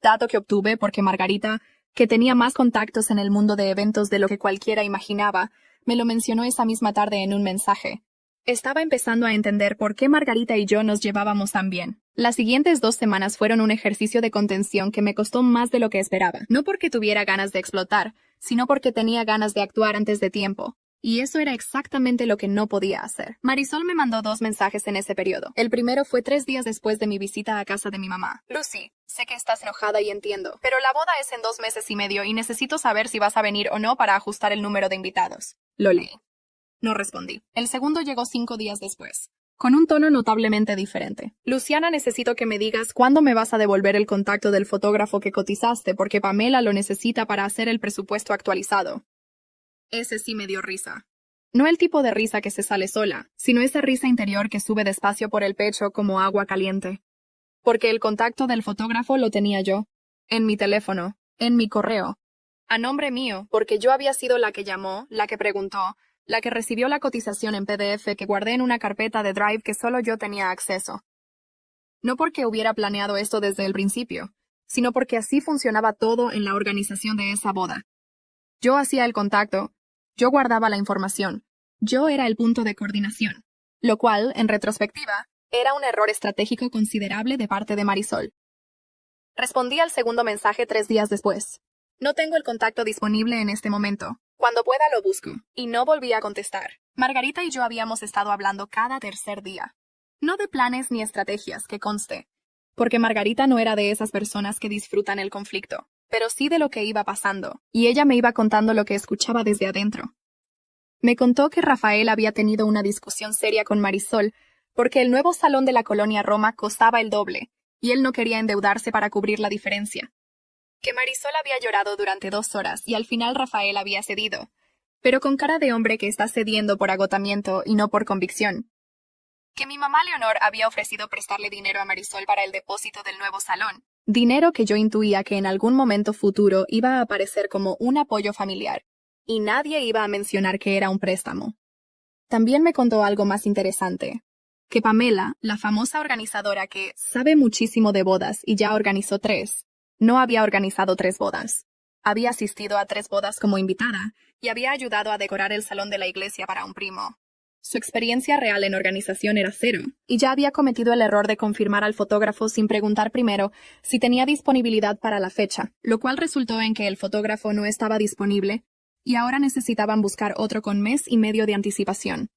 dato que obtuve porque Margarita, que tenía más contactos en el mundo de eventos de lo que cualquiera imaginaba, me lo mencionó esa misma tarde en un mensaje. Estaba empezando a entender por qué Margarita y yo nos llevábamos tan bien. Las siguientes 2 semanas fueron un ejercicio de contención que me costó más de lo que esperaba. No porque tuviera ganas de explotar, sino porque tenía ganas de actuar antes de tiempo. Y eso era exactamente lo que no podía hacer. Marisol me mandó 2 mensajes en ese periodo. El primero fue 3 días después de mi visita a casa de mi mamá. Lucy, sé que estás enojada y entiendo, pero la boda es en 2 meses y medio y necesito saber si vas a venir o no para ajustar el número de invitados. Lo leí. No respondí. El segundo llegó 5 días después, con un tono notablemente diferente. Luciana, necesito que me digas cuándo me vas a devolver el contacto del fotógrafo que cotizaste porque Pamela lo necesita para hacer el presupuesto actualizado. Ese sí me dio risa. No el tipo de risa que se sale sola, sino esa risa interior que sube despacio por el pecho como agua caliente. Porque el contacto del fotógrafo lo tenía yo, en mi teléfono, en mi correo, a nombre mío, porque yo había sido la que llamó, la que preguntó, la que recibió la cotización en PDF que guardé en una carpeta de Drive que solo yo tenía acceso. No porque hubiera planeado esto desde el principio, sino porque así funcionaba todo en la organización de esa boda. Yo hacía el contacto, yo guardaba la información, yo era el punto de coordinación, lo cual, en retrospectiva, era un error estratégico considerable de parte de Marisol. Respondí al segundo mensaje 3 días después. No tengo el contacto disponible en este momento. Cuando pueda lo busco. Y no volví a contestar. Margarita y yo habíamos estado hablando cada tercer día. No de planes ni estrategias, que conste. Porque Margarita no era de esas personas que disfrutan el conflicto, pero sí de lo que iba pasando, y ella me iba contando lo que escuchaba desde adentro. Me contó que Rafael había tenido una discusión seria con Marisol, porque el nuevo salón de la colonia Roma costaba el doble, y él no quería endeudarse para cubrir la diferencia. Que Marisol había llorado durante 2 horas y al final Rafael había cedido, pero con cara de hombre que está cediendo por agotamiento y no por convicción. Que mi mamá Leonor había ofrecido prestarle dinero a Marisol para el depósito del nuevo salón, dinero que yo intuía que en algún momento futuro iba a aparecer como un apoyo familiar, y nadie iba a mencionar que era un préstamo. También me contó algo más interesante, que Pamela, la famosa organizadora que sabe muchísimo de bodas y ya organizó 3, no había organizado 3 bodas. Había asistido a 3 bodas como invitada y había ayudado a decorar el salón de la iglesia para un primo. Su experiencia real en organización era 0, y ya había cometido el error de confirmar al fotógrafo sin preguntar primero si tenía disponibilidad para la fecha, lo cual resultó en que el fotógrafo no estaba disponible, y ahora necesitaban buscar otro con 1.5 meses de anticipación.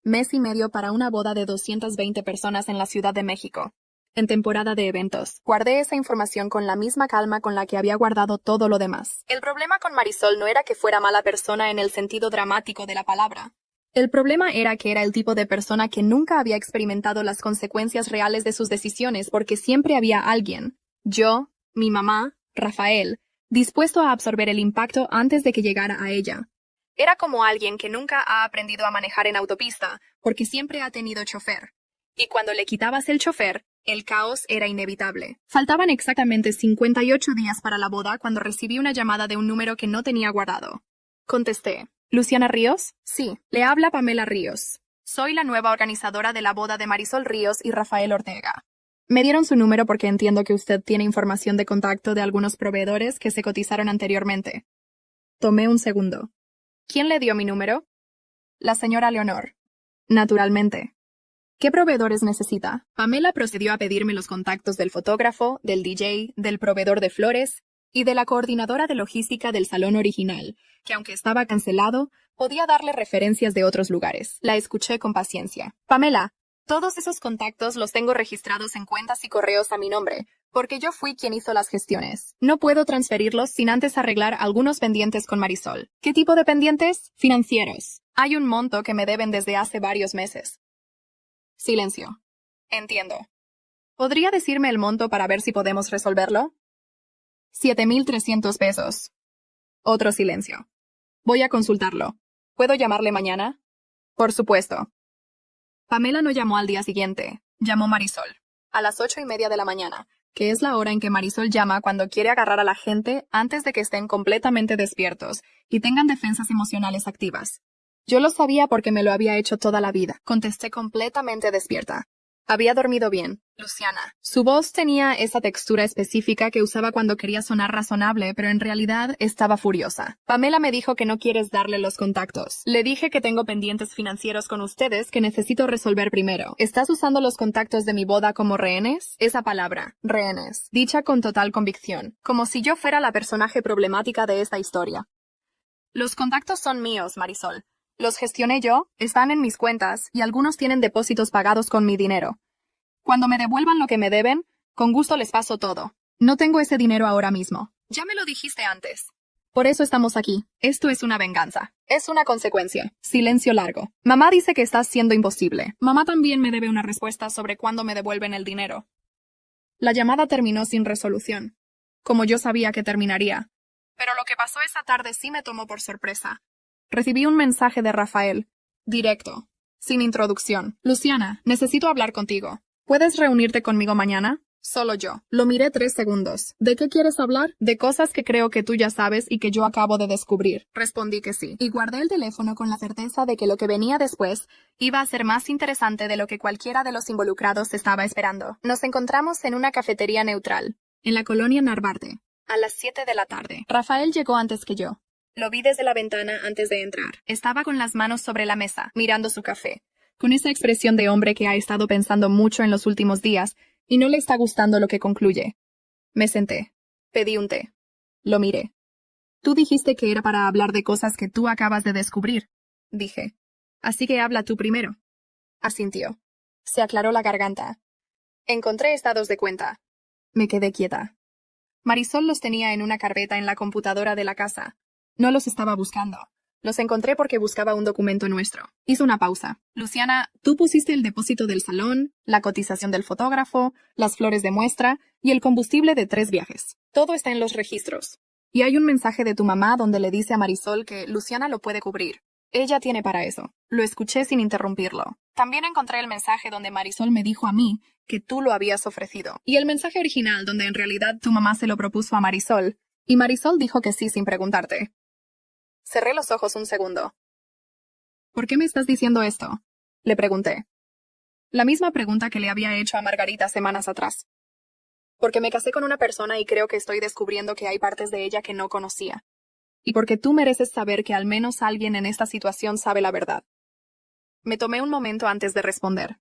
1.5 meses para una boda de 220 personas en la Ciudad de México. En temporada de eventos. Guardé esa información con la misma calma con la que había guardado todo lo demás. El problema con Marisol no era que fuera mala persona en el sentido dramático de la palabra. El problema era que era el tipo de persona que nunca había experimentado las consecuencias reales de sus decisiones porque siempre había alguien, yo, mi mamá, Rafael, dispuesto a absorber el impacto antes de que llegara a ella. Era como alguien que nunca ha aprendido a manejar en autopista porque siempre ha tenido chofer. Y cuando le quitabas el chofer, el caos era inevitable. Faltaban exactamente 58 días para la boda cuando recibí una llamada de un número que no tenía guardado. Contesté. ¿Luciana Ríos? Sí, le habla Pamela Ríos. Soy la nueva organizadora de la boda de Marisol Ríos y Rafael Ortega. Me dieron su número porque entiendo que usted tiene información de contacto de algunos proveedores que se cotizaron anteriormente. Tomé un segundo. ¿Quién le dio mi número? La señora Leonor. Naturalmente. ¿Qué proveedores necesita? Pamela procedió a pedirme los contactos del fotógrafo, del DJ, del proveedor de flores y de la coordinadora de logística del salón original, que aunque estaba cancelado, podía darle referencias de otros lugares. La escuché con paciencia. Pamela, todos esos contactos los tengo registrados en cuentas y correos a mi nombre, porque yo fui quien hizo las gestiones. No puedo transferirlos sin antes arreglar algunos pendientes con Marisol. ¿Qué tipo de pendientes? Financieros. Hay un monto que me deben desde hace varios meses. Silencio. Entiendo. ¿Podría decirme el monto para ver si podemos resolverlo? 7,300 pesos. Otro silencio. Voy a consultarlo. ¿Puedo llamarle mañana? Por supuesto. Pamela no llamó al día siguiente. Llamó Marisol. A las 8:30 de la mañana, que es la hora en que Marisol llama cuando quiere agarrar a la gente antes de que estén completamente despiertos y tengan defensas emocionales activas. Yo lo sabía porque me lo había hecho toda la vida. Contesté completamente despierta. Había dormido bien. Luciana. Su voz tenía esa textura específica que usaba cuando quería sonar razonable, pero en realidad estaba furiosa. Pamela me dijo que no quieres darle los contactos. Le dije que tengo pendientes financieros con ustedes que necesito resolver primero. ¿Estás usando los contactos de mi boda como rehenes? Esa palabra, rehenes, dicha con total convicción, como si yo fuera la personaje problemática de esta historia. Los contactos son míos, Marisol. Los gestioné yo, están en mis cuentas, y algunos tienen depósitos pagados con mi dinero. Cuando me devuelvan lo que me deben, con gusto les paso todo. No tengo ese dinero ahora mismo. Ya me lo dijiste antes. Por eso estamos aquí. Esto es una venganza. Es una consecuencia. Silencio largo. Mamá dice que estás siendo imposible. Mamá también me debe una respuesta sobre cuándo me devuelven el dinero. La llamada terminó sin resolución, como yo sabía que terminaría. Pero lo que pasó esa tarde sí me tomó por sorpresa. Recibí un mensaje de Rafael, directo, sin introducción. Luciana, necesito hablar contigo. ¿Puedes reunirte conmigo mañana? Solo yo. Lo miré 3 segundos. ¿De qué quieres hablar? De cosas que creo que tú ya sabes y que yo acabo de descubrir. Respondí que sí. Y guardé el teléfono con la certeza de que lo que venía después iba a ser más interesante de lo que cualquiera de los involucrados estaba esperando. Nos encontramos en una cafetería neutral, en la colonia Narvarte, a las 7 de la tarde. Rafael llegó antes que yo. Lo vi desde la ventana antes de entrar. Estaba con las manos sobre la mesa, mirando su café, con esa expresión de hombre que ha estado pensando mucho en los últimos días y no le está gustando lo que concluye. Me senté. Pedí un té. Lo miré. Tú dijiste que era para hablar de cosas que tú acabas de descubrir, dije. Así que habla tú primero. Asintió. Se aclaró la garganta. Encontré estados de cuenta. Me quedé quieta. Marisol los tenía en una carpeta en la computadora de la casa. No los estaba buscando. Los encontré porque buscaba un documento nuestro. Hizo una pausa. Luciana, tú pusiste el depósito del salón, la cotización del fotógrafo, las flores de muestra y el combustible de 3 viajes. Todo está en los registros. Y hay un mensaje de tu mamá donde le dice a Marisol que Luciana lo puede cubrir. Ella tiene para eso. Lo escuché sin interrumpirlo. También encontré el mensaje donde Marisol me dijo a mí que tú lo habías ofrecido. Y el mensaje original donde en realidad tu mamá se lo propuso a Marisol. Y Marisol dijo que sí sin preguntarte. Cerré los ojos un segundo. ¿Por qué me estás diciendo esto? Le pregunté. La misma pregunta que le había hecho a Margarita semanas atrás. Porque me casé con una persona y creo que estoy descubriendo que hay partes de ella que no conocía. Y porque tú mereces saber que al menos alguien en esta situación sabe la verdad. Me tomé un momento antes de responder.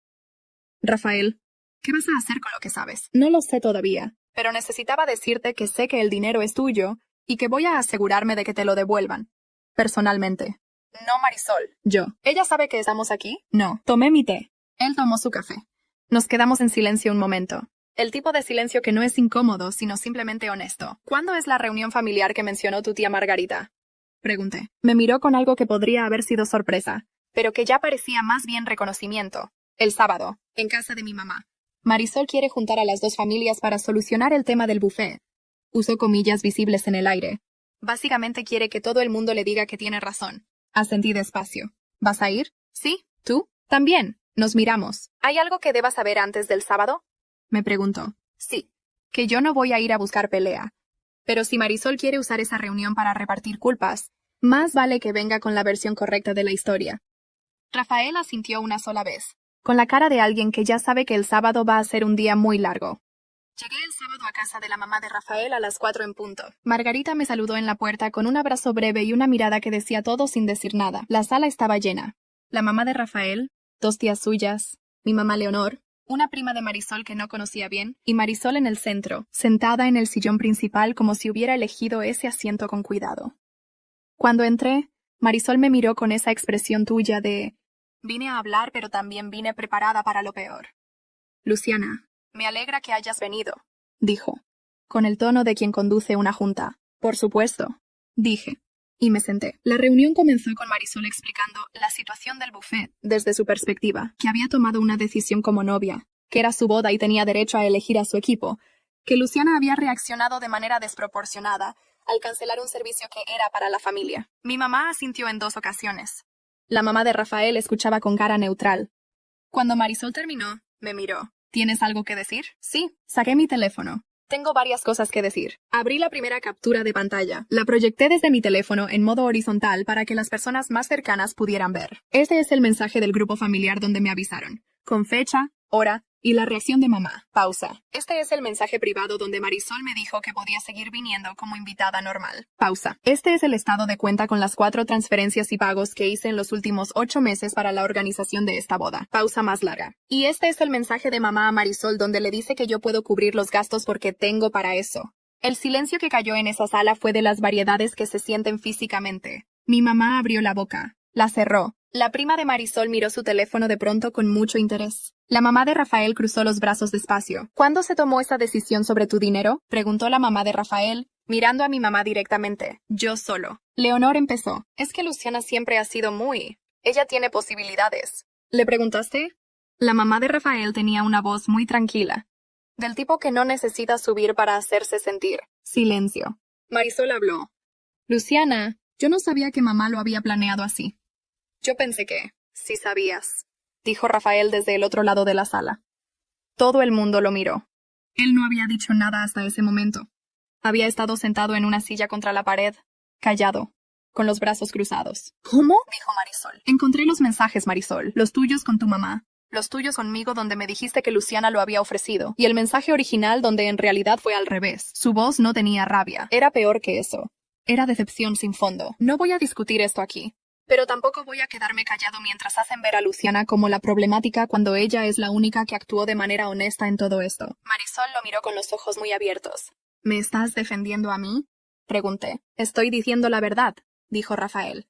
Rafael, ¿qué vas a hacer con lo que sabes? No lo sé todavía, pero necesitaba decirte que sé que el dinero es tuyo y que voy a asegurarme de que te lo devuelvan. Personalmente. No, Marisol. Yo. ¿Ella sabe que estamos aquí? No. Tomé mi té. Él tomó su café. Nos quedamos en silencio un momento. El tipo de silencio que no es incómodo, sino simplemente honesto. ¿Cuándo es la reunión familiar que mencionó tu tía Margarita? Pregunté. Me miró con algo que podría haber sido sorpresa, pero que ya parecía más bien reconocimiento. El sábado, en casa de mi mamá. Marisol quiere juntar a las 2 familias para solucionar el tema del buffet. Usó comillas visibles en el aire. Básicamente quiere que todo el mundo le diga que tiene razón. Asentí despacio. ¿Vas a ir? ¿Sí? ¿Tú? También. Nos miramos. ¿Hay algo que deba saber antes del sábado? Me preguntó. Sí. Que yo no voy a ir a buscar pelea. Pero si Marisol quiere usar esa reunión para repartir culpas, más vale que venga con la versión correcta de la historia. Rafael asintió una sola vez, con la cara de alguien que ya sabe que el sábado va a ser un día muy largo. Llegué el sábado a casa de la mamá de Rafael a las 4 en punto. Margarita me saludó en la puerta con un abrazo breve y una mirada que decía todo sin decir nada. La sala estaba llena. La mamá de Rafael, 2 tías suyas, mi mamá Leonor, una prima de Marisol que no conocía bien, y Marisol en el centro, sentada en el sillón principal como si hubiera elegido ese asiento con cuidado. Cuando entré, Marisol me miró con esa expresión tuya de «Vine a hablar, pero también vine preparada para lo peor». Luciana, me alegra que hayas venido, dijo, con el tono de quien conduce una junta. Por supuesto, dije, y me senté. La reunión comenzó con Marisol explicando la situación del buffet desde su perspectiva, que había tomado una decisión como novia, que era su boda y tenía derecho a elegir a su equipo, que Luciana había reaccionado de manera desproporcionada al cancelar un servicio que era para la familia. Mi mamá asintió en 2 ocasiones. La mamá de Rafael escuchaba con cara neutral. Cuando Marisol terminó, me miró. ¿Tienes algo que decir? Sí. Saqué mi teléfono. Tengo varias cosas que decir. Abrí la primera captura de pantalla. La proyecté desde mi teléfono en modo horizontal para que las personas más cercanas pudieran ver. Este es el mensaje del grupo familiar donde me avisaron, con fecha, hora Y la reacción de mamá. Pausa. Este es el mensaje privado donde Marisol me dijo que podía seguir viniendo como invitada normal. Pausa. Este es el estado de cuenta con las 4 transferencias y pagos que hice en los últimos 8 meses para la organización de esta boda. Pausa más larga. Y este es el mensaje de mamá a Marisol donde le dice que yo puedo cubrir los gastos porque tengo para eso. El silencio que cayó en esa sala fue de las variedades que se sienten físicamente. Mi mamá abrió la boca. La cerró. La prima de Marisol miró su teléfono de pronto con mucho interés. La mamá de Rafael cruzó los brazos despacio. ¿Cuándo se tomó esa decisión sobre tu dinero? Preguntó la mamá de Rafael, mirando a mi mamá directamente. Yo solo. Leonor empezó. Es que Luciana siempre ha sido muy... Ella tiene posibilidades. ¿Le preguntaste? La mamá de Rafael tenía una voz muy tranquila. Del tipo que no necesita subir para hacerse sentir. Silencio. Marisol habló. Luciana, yo no sabía que mamá lo había planeado así. Yo pensé que, sí sabías, dijo Rafael desde el otro lado de la sala. Todo el mundo lo miró. Él no había dicho nada hasta ese momento. Había estado sentado en una silla contra la pared, callado, con los brazos cruzados. ¿Cómo? Dijo Marisol. Encontré los mensajes, Marisol, los tuyos con tu mamá, los tuyos conmigo donde me dijiste que Luciana lo había ofrecido, y el mensaje original donde en realidad fue al revés. Su voz no tenía rabia. Era peor que eso. Era decepción sin fondo. No voy a discutir esto aquí. Pero tampoco voy a quedarme callado mientras hacen ver a Luciana como la problemática cuando ella es la única que actuó de manera honesta en todo esto. Marisol lo miró con los ojos muy abiertos. ¿Me estás defendiendo a mí? Pregunté. Estoy diciendo la verdad, dijo Rafael.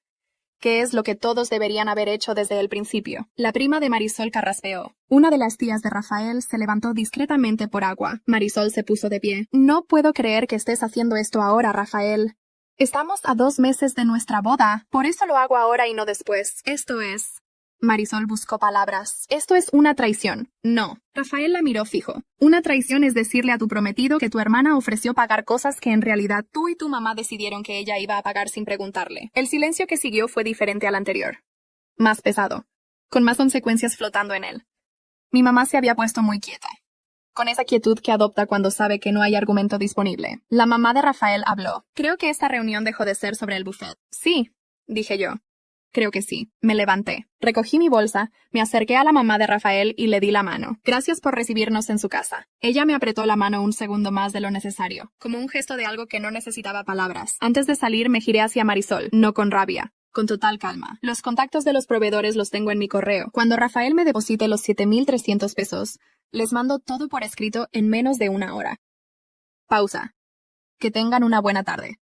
¿Qué es lo que todos deberían haber hecho desde el principio? La prima de Marisol carraspeó. Una de las tías de Rafael se levantó discretamente por agua. Marisol se puso de pie. No puedo creer que estés haciendo esto ahora, Rafael. Estamos a 2 meses de nuestra boda. Por eso lo hago ahora y no después. Esto es... Marisol buscó palabras. Esto es una traición. No. Rafael la miró fijo. Una traición es decirle a tu prometido que tu hermana ofreció pagar cosas que en realidad tú y tu mamá decidieron que ella iba a pagar sin preguntarle. El silencio que siguió fue diferente al anterior. Más pesado. Con más consecuencias flotando en él. Mi mamá se había puesto muy quieta. Con esa quietud que adopta cuando sabe que no hay argumento disponible. La mamá de Rafael habló. Creo que esta reunión dejó de ser sobre el buffet. Sí, dije yo. Creo que sí. Me levanté. Recogí mi bolsa, me acerqué a la mamá de Rafael y le di la mano. Gracias por recibirnos en su casa. Ella me apretó la mano un segundo más de lo necesario, como un gesto de algo que no necesitaba palabras. Antes de salir me giré hacia Marisol, no con rabia. Con total calma. Los contactos de los proveedores los tengo en mi correo. Cuando Rafael me deposite los 7,300 pesos, les mando todo por escrito en menos de 1 hora. Pausa. Que tengan una buena tarde.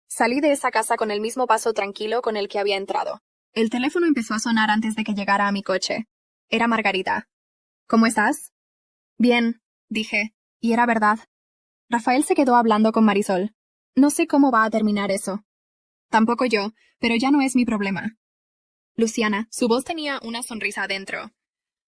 Salí de esa casa con el mismo paso tranquilo con el que había entrado. El teléfono empezó a sonar antes de que llegara a mi coche. Era Margarita. ¿Cómo estás? Bien, dije. Y era verdad. Rafael se quedó hablando con Marisol. No sé cómo va a terminar eso. Tampoco yo, pero ya no es mi problema. Luciana, su voz tenía una sonrisa adentro.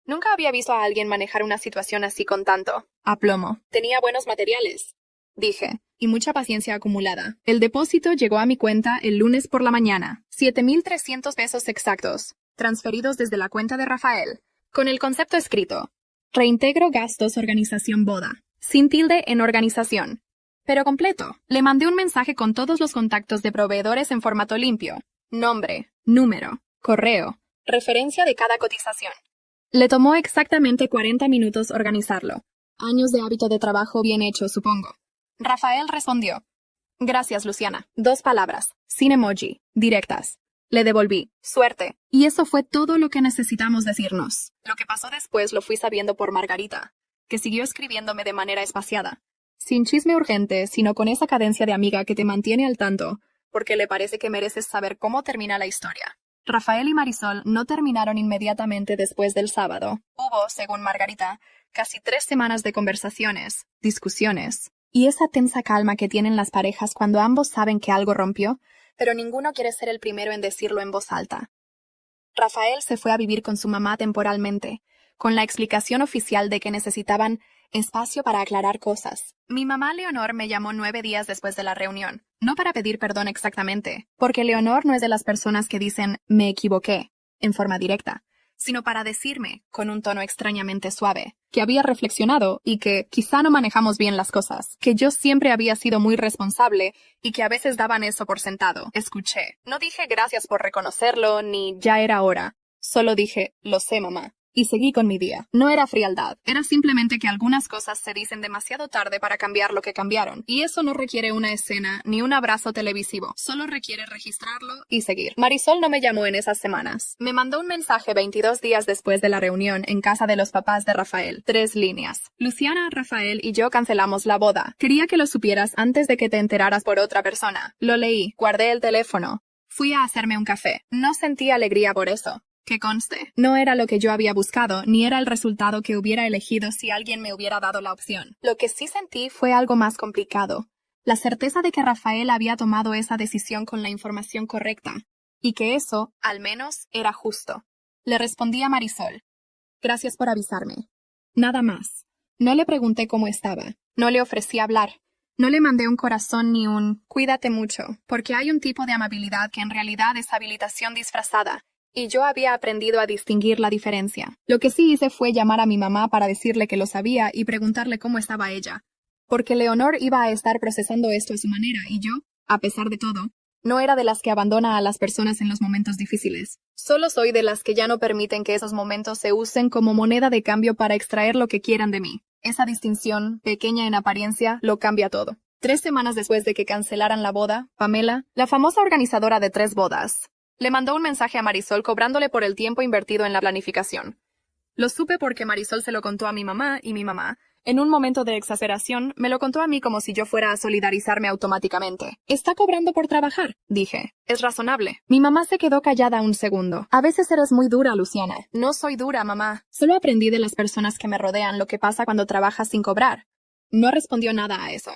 Nunca había visto a alguien manejar una situación así con tanto aplomo. Tenía buenos materiales, dije, y mucha paciencia acumulada. El depósito llegó a mi cuenta el lunes por la mañana. 7,300 pesos exactos, transferidos desde la cuenta de Rafael, con el concepto escrito. Reintegro gastos organización boda, sin tilde en organización. Pero completo. Le mandé un mensaje con todos los contactos de proveedores en formato limpio. Nombre, número, correo, referencia de cada cotización. Le tomó exactamente 40 minutos organizarlo. Años de hábito de trabajo bien hecho, supongo. Rafael respondió. Gracias, Luciana. 2 palabras, sin emoji, directas. Le devolví. Suerte. Y eso fue todo lo que necesitamos decirnos. Lo que pasó después lo fui sabiendo por Margarita, que siguió escribiéndome de manera espaciada. Sin chisme urgente, sino con esa cadencia de amiga que te mantiene al tanto, porque le parece que mereces saber cómo termina la historia. Rafael y Marisol no terminaron inmediatamente después del sábado. Hubo, según Margarita, casi 3 semanas de conversaciones, discusiones, y esa tensa calma que tienen las parejas cuando ambos saben que algo rompió, pero ninguno quiere ser el primero en decirlo en voz alta. Rafael se fue a vivir con su mamá temporalmente, con la explicación oficial de que necesitaban espacio para aclarar cosas. Mi mamá Leonor me llamó 9 días después de la reunión, no para pedir perdón exactamente, porque Leonor no es de las personas que dicen «me equivoqué» en forma directa, sino para decirme, con un tono extrañamente suave, que había reflexionado y que quizá no manejamos bien las cosas, que yo siempre había sido muy responsable y que a veces daban eso por sentado. Escuché. No dije gracias por reconocerlo, ni ya era hora. Solo dije, lo sé, mamá. Y seguí con mi día. No era frialdad, era simplemente que algunas cosas se dicen demasiado tarde para cambiar lo que cambiaron. Y eso no requiere una escena ni un abrazo televisivo. Solo requiere registrarlo y seguir. Marisol no me llamó en esas semanas. Me mandó un mensaje 22 días después de la reunión en casa de los papás de Rafael. 3 líneas. Luciana, Rafael y yo cancelamos la boda. Quería que lo supieras antes de que te enteraras por otra persona. Lo leí, guardé el teléfono. Fui a hacerme un café. No sentí alegría por eso. Que conste, no era lo que yo había buscado, ni era el resultado que hubiera elegido si alguien me hubiera dado la opción. Lo que sí sentí fue algo más complicado. La certeza de que Rafael había tomado esa decisión con la información correcta, y que eso, al menos, era justo. Le respondí a Marisol. Gracias por avisarme. Nada más. No le pregunté cómo estaba. No le ofrecí hablar. No le mandé un corazón ni un cuídate mucho, porque hay un tipo de amabilidad que en realidad es habilitación disfrazada. Y yo había aprendido a distinguir la diferencia. Lo que sí hice fue llamar a mi mamá para decirle que lo sabía y preguntarle cómo estaba ella. Porque Leonor iba a estar procesando esto a su manera y yo, a pesar de todo, no era de las que abandona a las personas en los momentos difíciles. Solo soy de las que ya no permiten que esos momentos se usen como moneda de cambio para extraer lo que quieran de mí. Esa distinción, pequeña en apariencia, lo cambia todo. 3 semanas después de que cancelaran la boda, Pamela, la famosa organizadora de 3 bodas, le mandó un mensaje a Marisol cobrándole por el tiempo invertido en la planificación. Lo supe porque Marisol se lo contó a mi mamá y mi mamá, en un momento de exasperación, me lo contó a mí como si yo fuera a solidarizarme automáticamente. «Está cobrando por trabajar», dije. «Es razonable». Mi mamá se quedó callada un segundo. «A veces eres muy dura, Luciana». «No soy dura, mamá. Solo aprendí de las personas que me rodean lo que pasa cuando trabajas sin cobrar». No respondió nada a eso.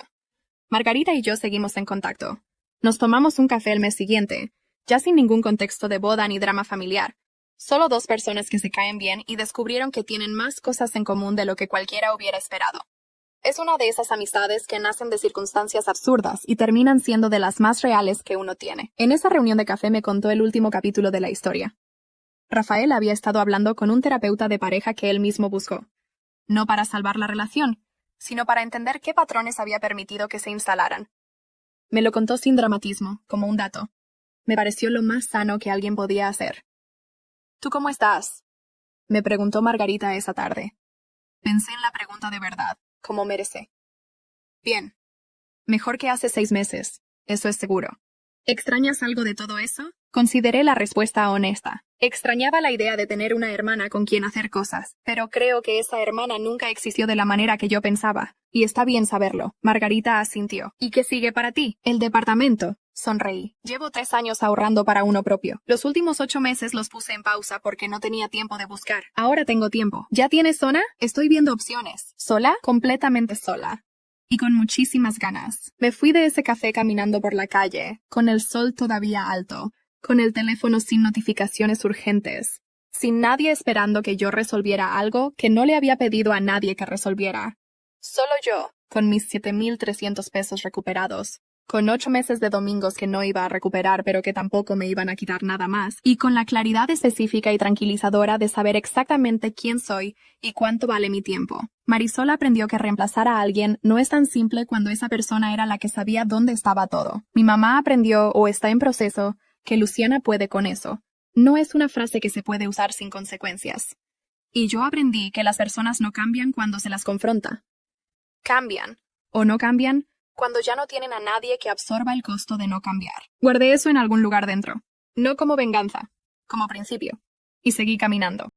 Margarita y yo seguimos en contacto. Nos tomamos un café el mes siguiente, ya sin ningún contexto de boda ni drama familiar. Solo 2 personas que se caen bien y descubrieron que tienen más cosas en común de lo que cualquiera hubiera esperado. Es una de esas amistades que nacen de circunstancias absurdas y terminan siendo de las más reales que uno tiene. En esa reunión de café me contó el último capítulo de la historia. Rafael había estado hablando con un terapeuta de pareja que él mismo buscó. No para salvar la relación, sino para entender qué patrones había permitido que se instalaran. Me lo contó sin dramatismo, como un dato. Me pareció lo más sano que alguien podía hacer. ¿Tú cómo estás?, me preguntó Margarita esa tarde. Pensé en la pregunta de verdad, como merece. Bien. Mejor que hace 6 meses, eso es seguro. ¿Extrañas algo de todo eso? Consideré la respuesta honesta. Extrañaba la idea de tener una hermana con quien hacer cosas, pero creo que esa hermana nunca existió de la manera que yo pensaba, y está bien saberlo. Margarita asintió. ¿Y qué sigue para ti? El departamento. Sonreí. Llevo 3 años ahorrando para uno propio. Los últimos 8 meses los puse en pausa porque no tenía tiempo de buscar. Ahora tengo tiempo. ¿Ya tienes zona? Estoy viendo opciones. ¿Sola? Completamente sola. Y con muchísimas ganas. Me fui de ese café caminando por la calle, con el sol todavía alto, con el teléfono sin notificaciones urgentes, sin nadie esperando que yo resolviera algo que no le había pedido a nadie que resolviera. Solo yo, con mis 7,300 pesos recuperados, con 8 meses de domingos que no iba a recuperar pero que tampoco me iban a quitar nada más, y con la claridad específica y tranquilizadora de saber exactamente quién soy y cuánto vale mi tiempo. Marisol aprendió que reemplazar a alguien no es tan simple cuando esa persona era la que sabía dónde estaba todo. Mi mamá aprendió, o está en proceso, que Luciana puede con eso. No es una frase que se puede usar sin consecuencias. Y yo aprendí que las personas no cambian cuando se las confronta. Cambian, o no cambian, cuando ya no tienen a nadie que absorba el costo de no cambiar. Guardé eso en algún lugar dentro. No como venganza, como principio. Y seguí caminando.